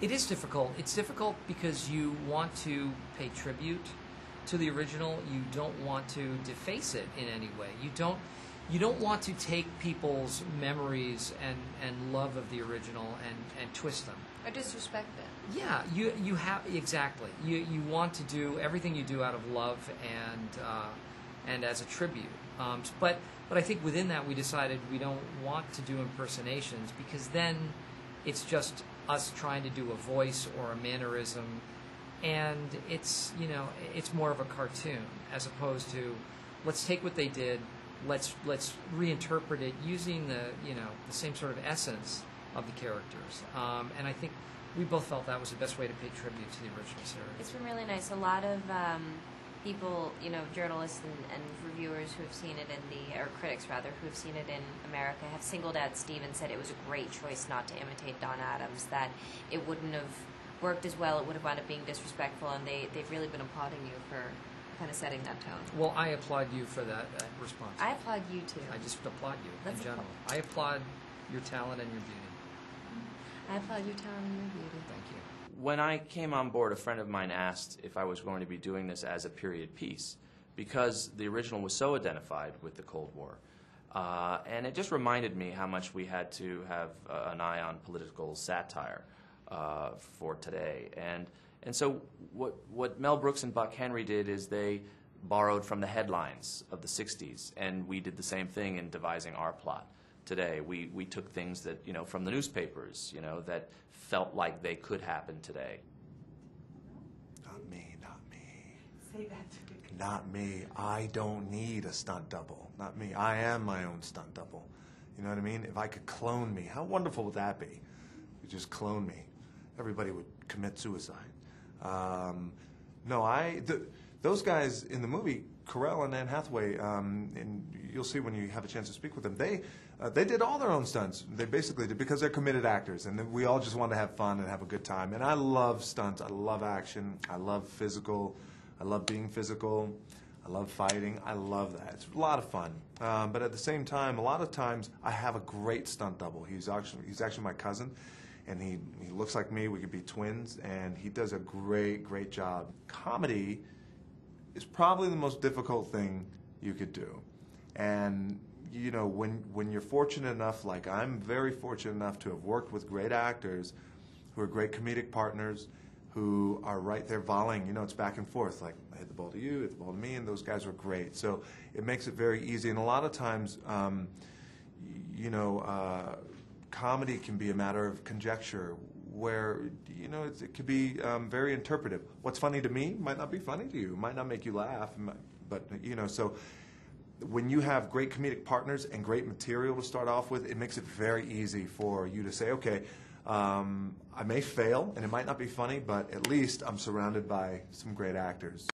It is difficult. It's difficult because you want to pay tribute to the original. You don't want to deface it in any way. You don't want to take people's memories and love of the original and twist them. Or disrespect it. Yeah, you have exactly. You want to do everything you do out of love and as a tribute. But I think within that we decided we don't want to do impersonations because then it's just us trying to do a voice or a mannerism, and it's more of a cartoon as opposed to let's take what they did, let's reinterpret it using the same sort of essence of the characters, and I think we both felt that was the best way to pay tribute to the original series. It's been really nice. A lot of people, journalists and reviewers who have seen it or critics rather, who have seen it in America have singled out Steve and said it was a great choice not to imitate Don Adams, that it wouldn't have worked as well, it would have wound up being disrespectful, and they've really been applauding you for kind of setting that tone. Well, I applaud you for that response. I applaud you too. I just applaud you Let's in general. I applaud your talent and your beauty. I applaud your talent and your beauty. Thank you. When I came on board, a friend of mine asked if I was going to be doing this as a period piece because the original was so identified with the Cold War. And it just reminded me how much we had to have an eye on political satire for today. And so what Mel Brooks and Buck Henry did is they borrowed from the headlines of the 60s, and we did the same thing in devising our plot. Today, we took things that, from the newspapers, that felt like they could happen today. Not me, not me. Say that to me. Not me. I don't need a stunt double. Not me. I am my own stunt double. You know what I mean? If I could clone me, how wonderful would that be? You just clone me. Everybody would commit suicide. Those guys in the movie, Carrell and Anne Hathaway, and you'll see when you have a chance to speak with them, they did all their own stunts. They basically did because they're committed actors, and we all just want to have fun and have a good time. And I love stunts. I love action. I love physical. I love being physical. I love fighting. I love that. It's a lot of fun. But at the same time, a lot of times I have a great stunt double. He's actually my cousin. And he looks like me. We could be twins, and he does a great job. Comedy is probably the most difficult thing you could do. And when you're fortunate enough, like I'm very fortunate enough to have worked with great actors who are great comedic partners, who are right there volleying. It's back and forth. Like I hit the ball to you, hit the ball to me, and those guys were great. So it makes it very easy. And a lot of times, comedy can be a matter of conjecture where, it could be very interpretive. What's funny to me might not be funny to you, might not make you laugh, but, so when you have great comedic partners and great material to start off with, it makes it very easy for you to say, okay, I may fail and it might not be funny, but at least I'm surrounded by some great actors.